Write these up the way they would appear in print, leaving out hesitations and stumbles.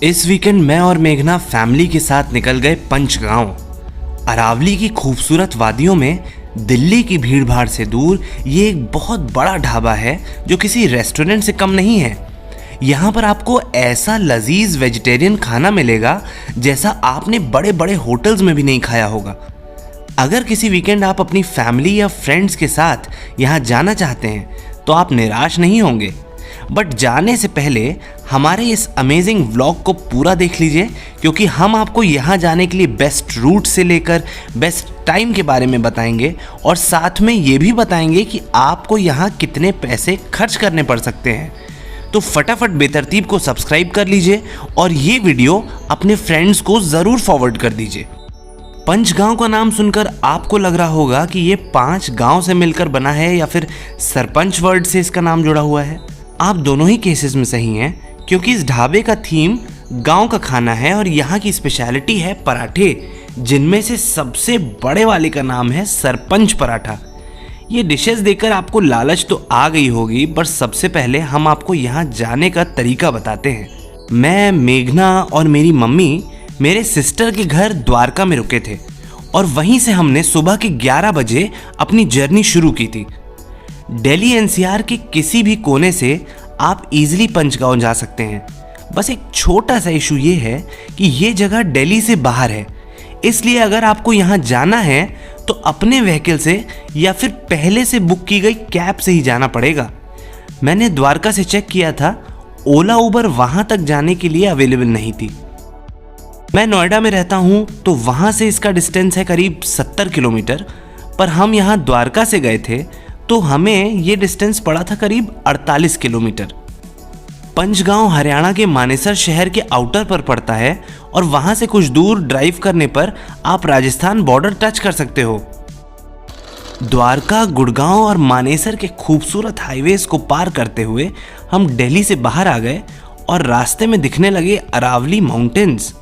इस वीकेंड मैं और मेघना फैमिली के साथ निकल गए पंचगांव। अरावली की खूबसूरत वादियों में दिल्ली की भीड़ भाड़ से दूर ये एक बहुत बड़ा ढाबा है जो किसी रेस्टोरेंट से कम नहीं है। यहाँ पर आपको ऐसा लजीज वेजिटेरियन खाना मिलेगा जैसा आपने बड़े बड़े होटल्स में भी नहीं खाया होगा। अगर किसी वीकेंड आप अपनी फैमिली या फ्रेंड्स के साथ यहाँ जाना चाहते हैं तो आप निराश नहीं होंगे। बट जाने से पहले हमारे इस अमेजिंग व्लॉग को पूरा देख लीजिए, क्योंकि हम आपको यहाँ जाने के लिए बेस्ट रूट से लेकर बेस्ट टाइम के बारे में बताएंगे और साथ में ये भी बताएंगे कि आपको यहाँ कितने पैसे खर्च करने पड़ सकते हैं। तो फटाफट बेतरतीब को सब्सक्राइब कर लीजिए और ये वीडियो अपने फ्रेंड्स को ज़रूर फॉरवर्ड कर दीजिए। पंचगांव का नाम सुनकर आपको लग रहा होगा कि ये 5 गांव से मिलकर बना है या फिर सरपंच वर्ड से इसका नाम जुड़ा हुआ है। आप दोनों ही केसेस में सही हैं, क्योंकि इस ढाबे का थीम गांव का खाना है और यहाँ की स्पेशलिटी है पराठे, जिनमें से सबसे बड़े वाले का नाम है सरपंच पराठा। ये डिशेस देखकर आपको लालच तो आ गई होगी, पर सबसे पहले हम आपको यहाँ जाने का तरीका बताते हैं। मैं, मेघना और मेरी मम्मी मेरे सिस्टर के घर द्वारका में रुके थे और वहीं से हमने सुबह के 11 बजे अपनी जर्नी शुरू की थी। दिल्ली एनसीआर के किसी भी कोने से आप इजीली पंचगांव जा सकते हैं। बस एक छोटा सा इशू ये है कि ये जगह दिल्ली से बाहर है, इसलिए अगर आपको यहाँ जाना है तो अपने व्हीकल से या फिर पहले से बुक की गई कैब से ही जाना पड़ेगा। मैंने द्वारका से चेक किया था, ओला उबर वहाँ तक जाने के लिए अवेलेबल नहीं थी। मैं नोएडा में रहता हूँ तो वहाँ से इसका डिस्टेंस है करीब 70 किलोमीटर, पर हम यहाँ द्वारका से गए थे तो हमें ये डिस्टेंस पड़ा था करीब 48 किलोमीटर। पंचगांव हरियाणा के मानेसर शहर के आउटर पर पड़ता है और वहाँ से कुछ दूर ड्राइव करने पर आप राजस्थान बॉर्डर टच कर सकते हो। द्वारका, गुड़गांव और मानेसर के खूबसूरत हाईवेज को पार करते हुए हम दिल्ली से बाहर आ गए और रास्ते में दिखने लगे अरावली माउंटेन्स।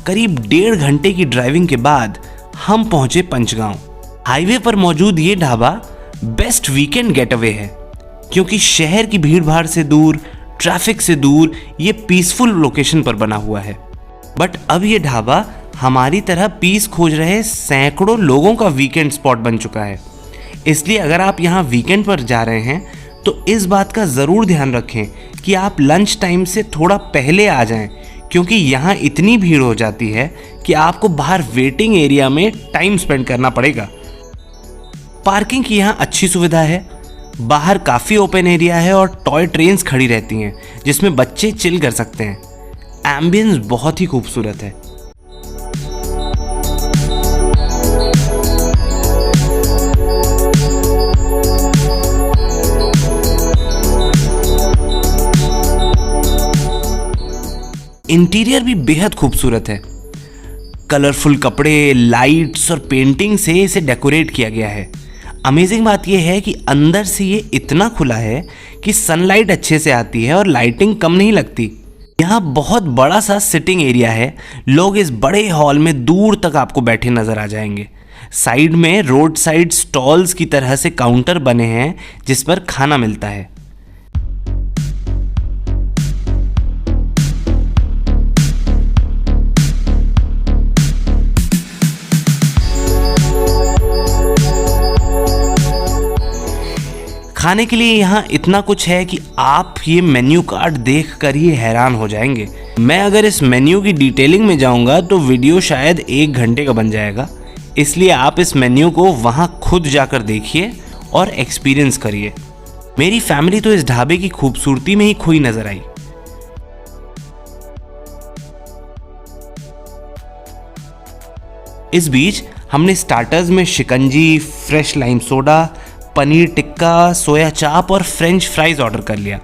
करीब 1.5 घंटे की ड्राइविंग के बाद हम पहुंचे पंचगांव। हाईवे पर मौजूद ये ढाबा बेस्ट वीकेंड गेटअवे है, क्योंकि शहर की भीड़ भाड़ से दूर, ट्रैफिक से दूर ये पीसफुल लोकेशन पर बना हुआ है। बट अब ये ढाबा हमारी तरह पीस खोज रहे सैकड़ों लोगों का वीकेंड स्पॉट बन चुका है। इसलिए अगर आप यहाँ वीकेंड पर जा रहे हैं तो इस बात का ज़रूर ध्यान रखें कि आप लंच टाइम से थोड़ा पहले आ जाएं, क्योंकि यहाँ इतनी भीड़ हो जाती है कि आपको बाहर वेटिंग एरिया में टाइम स्पेंड करना पड़ेगा। पार्किंग की यहाँ अच्छी सुविधा है, बाहर काफ़ी ओपन एरिया है और टॉय ट्रेन्स खड़ी रहती हैं जिसमें बच्चे चिल कर सकते हैं। एम्बियंस बहुत ही खूबसूरत है। इंटीरियर भी बेहद खूबसूरत है। कलरफुल कपड़े, लाइट्स और पेंटिंग से इसे डेकोरेट किया गया है। अमेजिंग बात यह है कि अंदर से ये इतना खुला है कि सनलाइट अच्छे से आती है और लाइटिंग कम नहीं लगती। यहाँ बहुत बड़ा सा सिटिंग एरिया है। लोग इस बड़े हॉल में दूर तक आपको बैठे नजर आ जाएंगे। साइड में रोड साइड स्टॉल्स की तरह से काउंटर बने हैं जिस पर खाना मिलता है। खाने के लिए यहाँ इतना कुछ है कि आप ये मेन्यू कार्ड देख कर ही हैरान हो जाएंगे। मैं अगर इस मेन्यू की डिटेलिंग में जाऊँगा तो वीडियो शायद 1 घंटे का बन जाएगा, इसलिए आप इस मेन्यू को वहाँ खुद जाकर देखिए और एक्सपीरियंस करिए। मेरी फैमिली तो इस ढाबे की खूबसूरती में ही खोई नजर आई। इस बीच हमने स्टार्टर्स में shikanji, fresh lime soda, paneer tikka, soya chaap और फ्रेंच फ्राइज ऑर्डर कर लिया।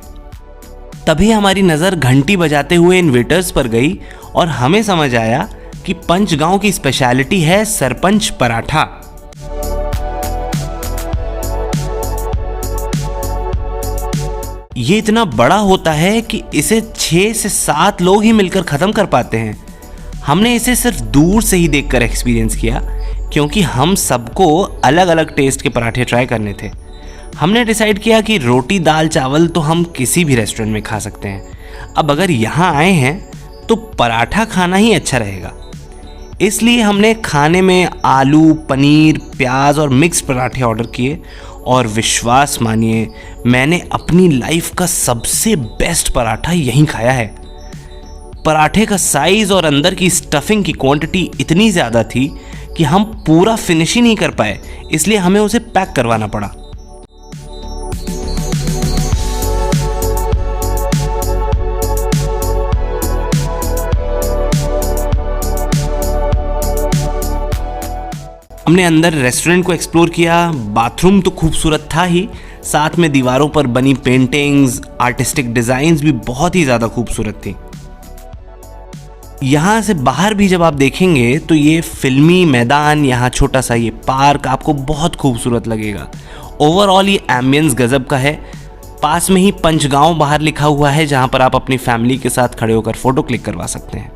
तभी हमारी नज़र घंटी बजाते हुए इन वेटर्स पर गई और हमें समझ आया कि पंचगांव की स्पेशलिटी है सरपंच पराठा। ये इतना बड़ा होता है कि इसे 6 से 7 लोग ही मिलकर ख़त्म कर पाते हैं। हमने इसे सिर्फ दूर से ही देखकर एक्सपीरियंस किया, क्योंकि हम सबको अलग अलग टेस्ट के पराठे ट्राई करने थे। हमने डिसाइड किया कि रोटी दाल चावल तो हम किसी भी रेस्टोरेंट में खा सकते हैं। अब अगर यहाँ आए हैं तो पराठा खाना ही अच्छा रहेगा। इसलिए हमने खाने में आलू, पनीर, प्याज और मिक्स पराठे ऑर्डर किए और विश्वास मानिए मैंने अपनी लाइफ का सबसे बेस्ट पराठा यहीं खाया है। पराठे का साइज़ और अंदर की स्टफिंग की क्वांटिटी इतनी ज़्यादा थी कि हम पूरा फिनिश ही नहीं कर पाए, इसलिए हमें उसे पैक करवाना पड़ा। हमने अंदर रेस्टोरेंट को एक्सप्लोर किया। बाथरूम तो खूबसूरत था ही, साथ में दीवारों पर बनी पेंटिंग्स, आर्टिस्टिक डिज़ाइंस भी बहुत ही ज़्यादा खूबसूरत थी। यहाँ से बाहर भी जब आप देखेंगे तो ये फिल्मी मैदान, यहाँ छोटा सा ये पार्क आपको बहुत खूबसूरत लगेगा। ओवरऑल ये एम्बियंस गजब का है। पास में ही पंचगांव बाहर लिखा हुआ है, जहाँ पर आप अपनी फैमिली के साथ खड़े होकर फ़ोटो क्लिक करवा सकते हैं।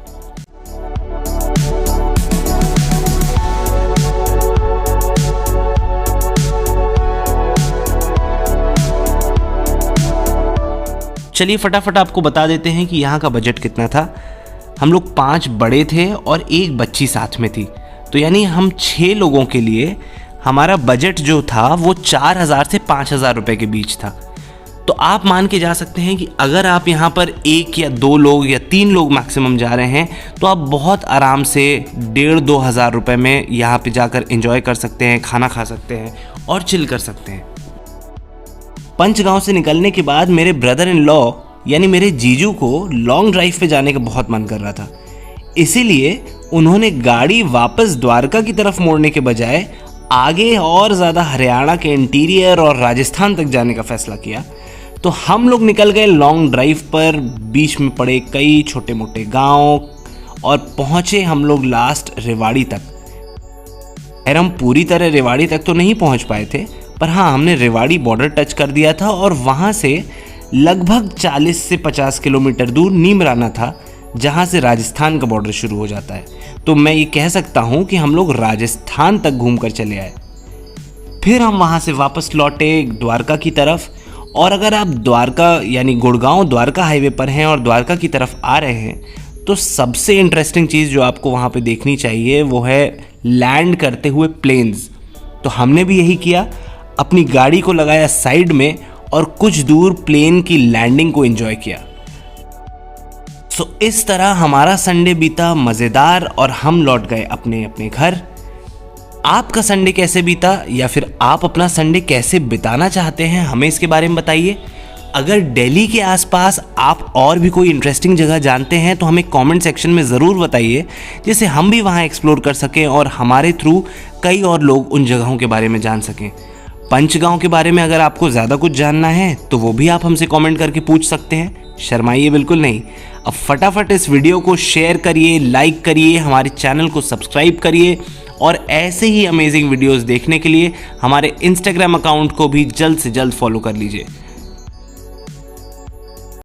चलिए फटाफट आपको बता देते हैं कि यहाँ का बजट कितना था। हम लोग 5 बड़े थे और एक बच्ची साथ में थी, तो यानी हम 6 लोगों के लिए हमारा बजट जो था वो 4,000 से 5,000 रुपये के बीच था। तो आप मान के जा सकते हैं कि अगर आप यहाँ पर 1 या 2 लोग या 3 लोग मैक्सिमम जा रहे हैं तो आप बहुत आराम से 1,500-2 हज़ार रुपये में यहाँ पे जाकर एंजॉय कर सकते हैं, खाना खा सकते हैं और चिल कर सकते हैं। पंचगांव से निकलने के बाद मेरे ब्रदर इन लॉ यानी मेरे जीजू को लॉन्ग ड्राइव पे जाने का बहुत मन कर रहा था, इसीलिए उन्होंने गाड़ी वापस द्वारका की तरफ मोड़ने के बजाय आगे और ज़्यादा हरियाणा के इंटीरियर और राजस्थान तक जाने का फैसला किया। तो हम लोग निकल गए लॉन्ग ड्राइव पर। बीच में पड़े कई छोटे मोटे गांव और पहुँचे हम लोग लास्ट रेवाड़ी तक। खैर हम पूरी तरह रेवाड़ी तक तो नहीं पहुँच पाए थे, पर हाँ हमने रेवाड़ी बॉर्डर टच कर दिया था और वहाँ से लगभग 40 से 50 किलोमीटर दूर नीमराना था, जहाँ से राजस्थान का बॉर्डर शुरू हो जाता है। तो मैं ये कह सकता हूँ कि हम लोग राजस्थान तक घूमकर चले आए। फिर हम वहाँ से वापस लौटे द्वारका की तरफ। और अगर आप द्वारका यानी गुड़गांव द्वारका हाईवे पर हैं और द्वारका की तरफ आ रहे हैं तो सबसे इंटरेस्टिंग चीज़ जो आपको वहाँ पे देखनी चाहिए वो है लैंड करते हुए प्लेन्स। तो हमने भी यही किया, अपनी गाड़ी को लगाया साइड में और कुछ दूर प्लेन की लैंडिंग को एंजॉय किया। सो इस तरह हमारा संडे बीता मज़ेदार और हम लौट गए अपने अपने घर। आपका संडे कैसे बीता या फिर आप अपना संडे कैसे बिताना चाहते हैं, हमें इसके बारे में बताइए। अगर दिल्ली के आसपास आप और भी कोई इंटरेस्टिंग जगह जानते हैं तो हमें कमेंट सेक्शन में ज़रूर बताइए, जिससे हम भी वहां एक्सप्लोर कर सकें और हमारे थ्रू कई और लोग उन जगहों के बारे में जान सकें। पंचगांव के बारे में अगर आपको ज़्यादा कुछ जानना है तो वो भी आप हमसे कमेंट करके पूछ सकते हैं, शर्माइए बिल्कुल नहीं। अब फटाफट इस वीडियो को शेयर करिए, लाइक करिए, हमारे चैनल को सब्सक्राइब करिए और ऐसे ही अमेजिंग वीडियोस देखने के लिए हमारे इंस्टाग्राम अकाउंट को भी जल्द से जल्द फॉलो कर लीजिए।